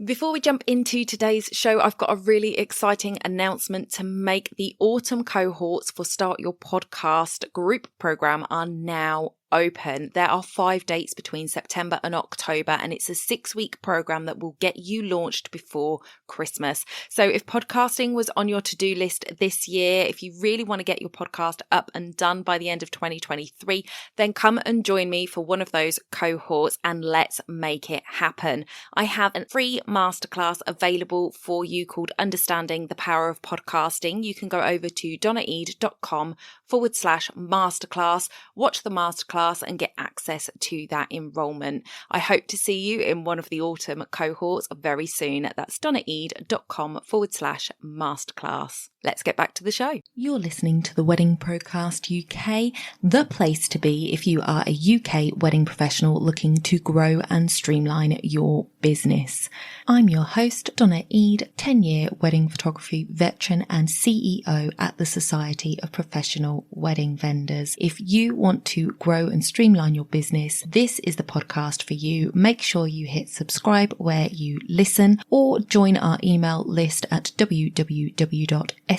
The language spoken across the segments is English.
Before we jump into today's show, I've got a really exciting announcement to make. The autumn cohorts for Start Your Podcast group program are now open. There are 5 dates between September and October, and it's a 6-week program that will get you launched before Christmas. So if podcasting was on your to-do list this year, if you really want to get your podcast up and done by the end of 2023, then come and join me for one of those cohorts and let's make it happen. I have a free masterclass available for you called Understanding the Power of Podcasting. You can go over to donnaeade.com/masterclass, watch the masterclass and get access to that enrollment. I hope to see you in one of the autumn cohorts very soon. That's donnaeade.com/masterclass. Let's get back to the show. You're listening to the Wedding Procast UK, the place to be if you are a UK wedding professional looking to grow and streamline your business. I'm your host, Donna Eade, 10-year wedding photography veteran and CEO at the Society of Professional Wedding Vendors. If you want to grow and streamline your business, this is the podcast for you. Make sure you hit subscribe where you listen or join our email list at www.spwv.co.uk.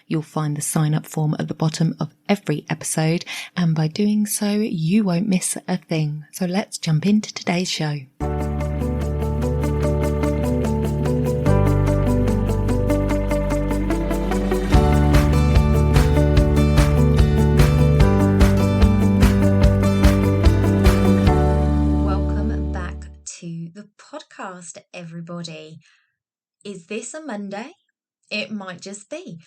You'll find the sign up form at the bottom of every episode, and by doing so, you won't miss a thing. So let's jump into today's show. Welcome back to the podcast, everybody. Is this a Monday? It might just be.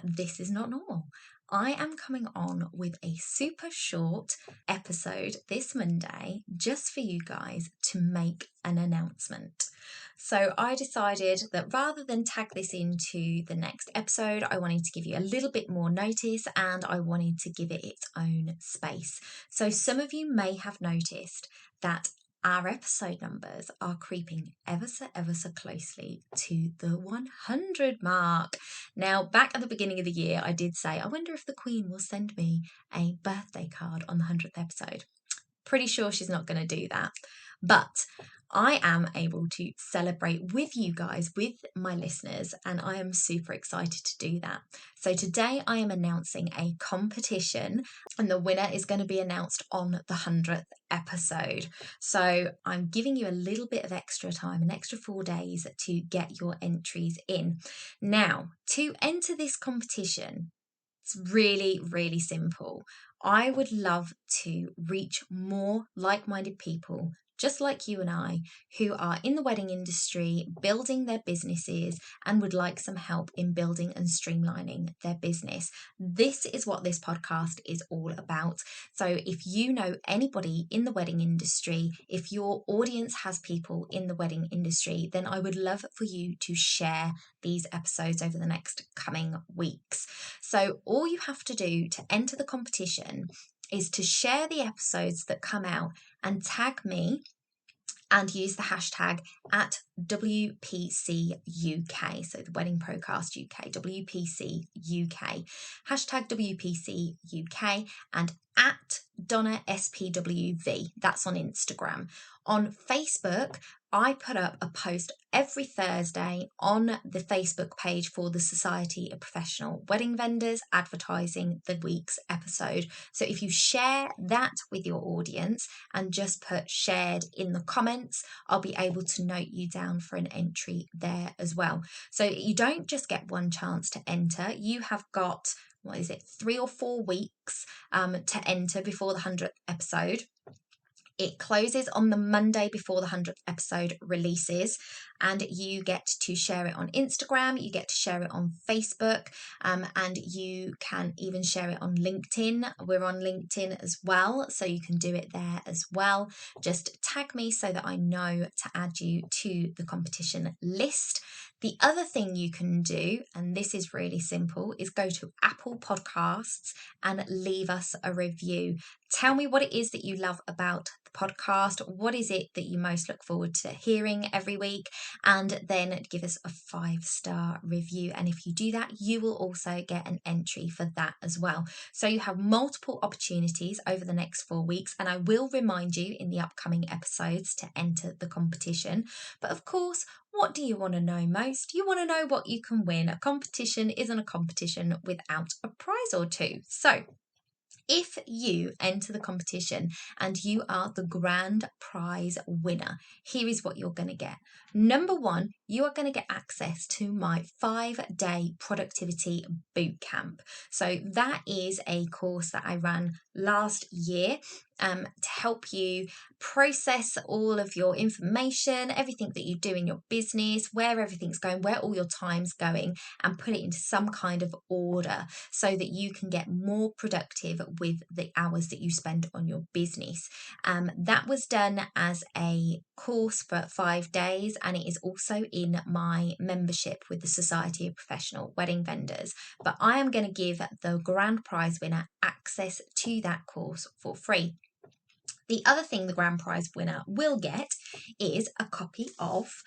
This is not normal. I am coming on with a super short episode this Monday just for you guys to make an announcement. So I decided that rather than tag this into the next episode, I wanted to give you a little bit more notice and I wanted to give it its own space. So some of you may have noticed that our episode numbers are creeping ever so closely to the 100 mark. Now, back at the beginning of the year, I did say, I wonder if the Queen will send me a birthday card on the 100th episode. Pretty sure she's not going to do that. But I am able to celebrate with you guys, with my listeners, and I am super excited to do that. So today I am announcing a competition and the winner is going to be announced on the 100th episode. So I'm giving you a little bit of extra time, an extra 4 days to get your entries in. Now, to enter this competition, it's really, really simple. I would love to reach more like-minded people just like you and I, who are in the wedding industry, building their businesses and would like some help in building and streamlining their business. This is what this podcast is all about. So if you know anybody in the wedding industry, if your audience has people in the wedding industry, then I would love for you to share these episodes over the next coming weeks. So all you have to do to enter the competition is to share the episodes that come out and tag me and use the hashtag at WPC UK. So the Wedding Procast UK, WPC UK, hashtag WPC UK and at Donna SPWV. That's on Instagram. On Facebook, I put up a post every Thursday on the Facebook page for the Society of Professional Wedding Vendors advertising the week's episode. So if you share that with your audience and just put shared in the comments, I'll be able to note you down for an entry there as well. So you don't just get one chance to enter. You have got, 3 or 4 weeks to enter before the 100th episode. It closes on the Monday before the 100th episode releases, and you get to share it on Instagram, you get to share it on Facebook, and you can even share it on LinkedIn. We're on LinkedIn as well, so you can do it there as well. Just tag me so that I know to add you to the competition list. The other thing you can do, and this is really simple, is go to Apple Podcasts and leave us a review. Tell me what it is that you love about the podcast. What is it that you most look forward to hearing every week? and then give us a 5-star review. And if you do that, you will also get an entry for that as well. So you have multiple opportunities over the next 4 weeks, and I will remind you in the upcoming episodes to enter the competition. But of course, what do you want to know most? You want to know what you can win. A competition isn't a competition without a prize or two. So if you enter the competition and you are the grand prize winner, here is what you're going to get. Number one, you are going to get access to my 5-day productivity bootcamp. So that is a course that I ran last year to help you process all of your information, everything that you do in your business, where everything's going, where all your time's going, and put it into some kind of order so that you can get more productive with the hours that you spend on your business. That was done as a course for 5 days, and it is also in my membership with the Society of Professional Wedding Vendors. But I am going to give the grand prize winner access to that course for free. The other thing the grand prize winner will get is a copy of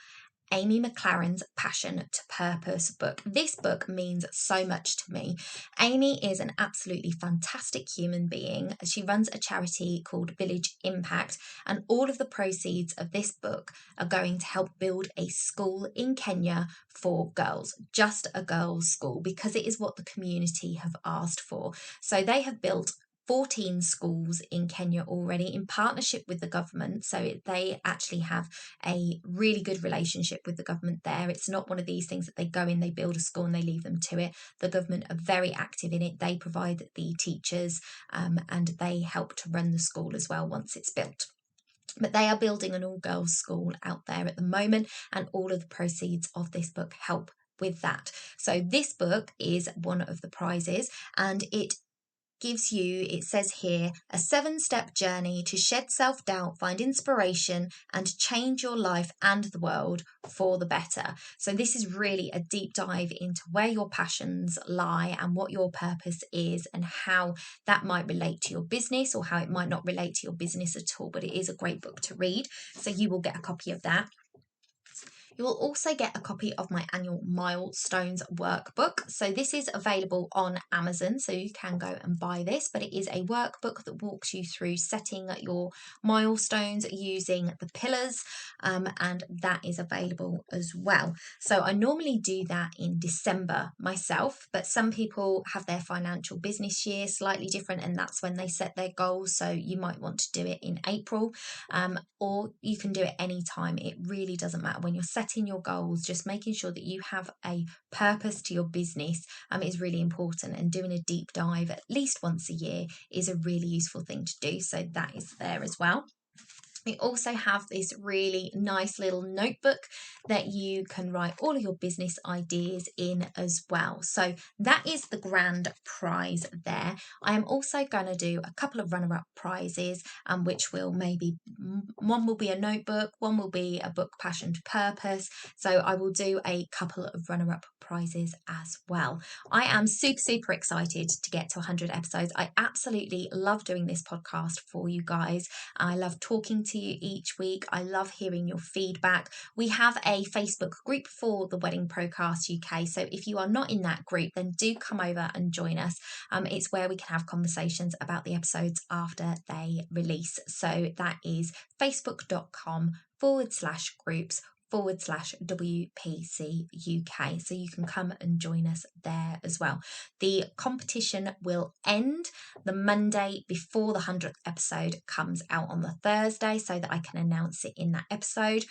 Amy McLaren's Passion to Purpose book. This book means so much to me. Amy is an absolutely fantastic human being. She runs a charity called Village Impact, and all of the proceeds of this book are going to help build a school in Kenya for girls, just a girls' school, because it is what the community have asked for. So they have built 14 schools in Kenya already in partnership with the government. So they actually have a really good relationship with the government there. It's not one of these things that they go in, they build a school and they leave them to it. The government are very active in it. They provide the teachers and they help to run the school as well once it's built. But they are building an all-girls school out there at the moment, and all of the proceeds of this book help with that. So this book is one of the prizes, and it gives you, it says here, a 7-step journey to shed self-doubt, find inspiration, and change your life and the world for the better. So this is really a deep dive into where your passions lie and what your purpose is and how that might relate to your business or how it might not relate to your business at all. But it is a great book to read. So you will get a copy of that. You will also get a copy of my Annual Milestones workbook. So this is available on Amazon, so you can go and buy this, but it is a workbook that walks you through setting your milestones using the pillars, and that is available as well. So I normally do that in December myself, but some people have their financial business year slightly different, and that's when they set their goals. So you might want to do it in April, or you can do it anytime. It really doesn't matter. When you're setting your goals, just making sure that you have a purpose to your business is really important, and doing a deep dive at least once a year is a really useful thing to do. So that is there as well. We also have this really nice little notebook that you can write all of your business ideas in as well. So that is the grand prize there. I am also going to do a couple of runner-up prizes, which will maybe, one will be a notebook, one will be a book, Passion to Purpose. So I will do a couple of runner-up prizes as well. I am super excited to get to 100 episodes. I absolutely love doing this podcast for you guys. I love talking to you each week. I love hearing your feedback. We have a Facebook group for the Wedding Procast UK. So if you are not in that group, then do come over and join us. It's where we can have conversations about the episodes after they release. So that is facebook.com/groups/WPC UK. So you can come and join us there as well. The competition will end the Monday before the 100th episode comes out on the Thursday, so that I can announce it in that episode,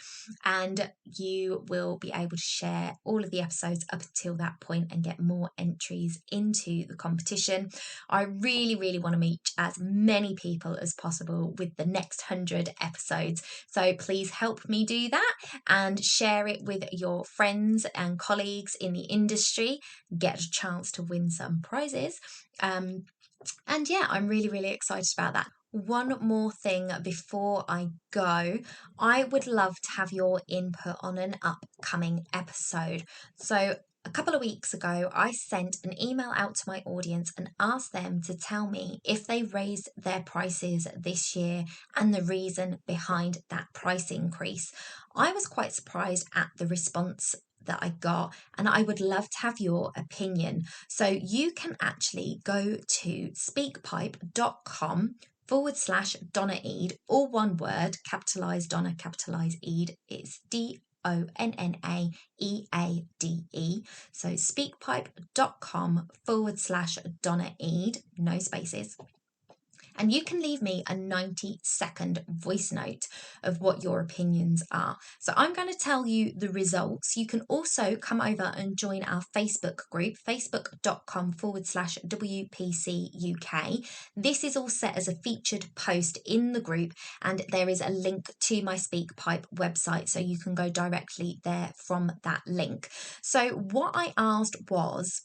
and you will be able to share all of the episodes up until that point and get more entries into the competition. I really want to meet as many people as possible with the next 100 episodes, so please help me do that and share it with your friends and colleagues in the industry. Get a chance to win some prizes. And yeah, I'm really excited about that. One more thing before I go, I would love to have your input on an upcoming episode. So a A couple of weeks ago, I sent an email out to my audience and asked them to tell me if they raised their prices this year and the reason behind that price increase. I was quite surprised at the response that I got, and I would love to have your opinion. So you can actually go to speakpipe.com/Donna Eade, all one word, capitalised Donna, capitalised Eade. It's DONNAEADE. So speakpipe.com/Donna Eade, no spaces. And you can leave me a 90-second voice note of what your opinions are. So I'm going to tell you the results. You can also come over and join our Facebook group, facebook.com/WPC UK. This is all set as a featured post in the group, and there is a link to my SpeakPipe website, so you can go directly there from that link. So what I asked was,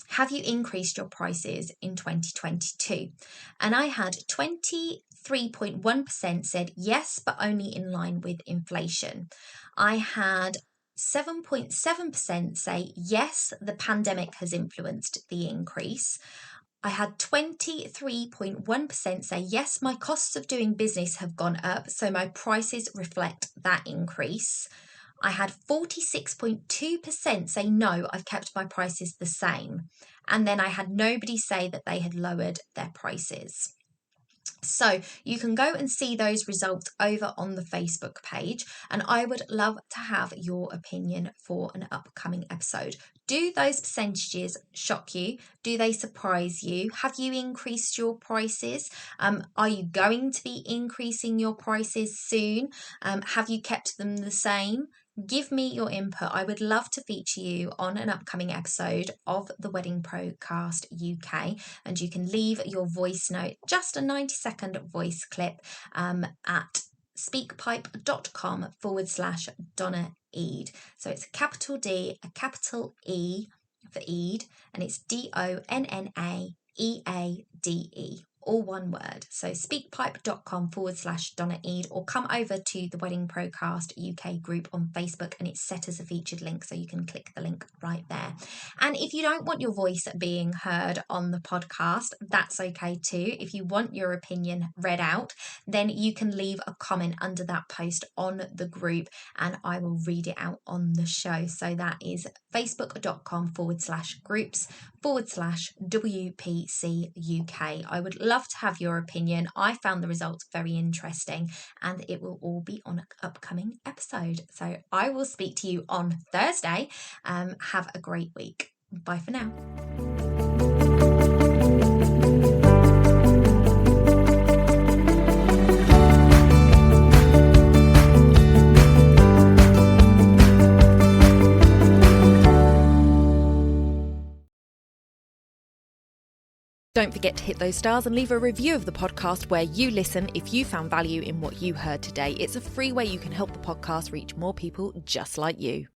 have you increased your prices in 2022? And I had 23.1% said yes, but only in line with inflation. I had 7.7% say yes, the pandemic has influenced the increase. I had 23.1% say yes, my costs of doing business have gone up, so my prices reflect that increase. I had 46.2% say no, I've kept my prices the same. And then I had nobody say that they had lowered their prices. So you can go and see those results over on the Facebook page, and I would love to have your opinion for an upcoming episode. Do those percentages shock you? Do they surprise you? Have you increased your prices? Are you going to be increasing your prices soon? Have you kept them the same? Give me your input. I would love to feature you on an upcoming episode of the Wedding Procast UK, and you can leave your voice note, just a 90-second voice clip, at speakpipe.com/Donna Eade. So it's a capital D, a capital E for Eade, and it's DONNAEADE. All one word. So speakpipe.com/Donna Eade, or come over to the Wedding Procast UK group on Facebook, and it's set as a featured link, so you can click the link right there. And if you don't want your voice being heard on the podcast, that's okay too. If you want your opinion read out, then you can leave a comment under that post on the group, and I will read it out on the show. So that is facebook.com/groups/WPC UK. I would love to have your opinion. I found the results very interesting, and it will all be on an upcoming episode. So I will speak to you on Thursday. Have a great week. Bye for now. Don't forget to hit those stars and leave a review of the podcast where you listen if you found value in what you heard today. It's a free way you can help the podcast reach more people just like you.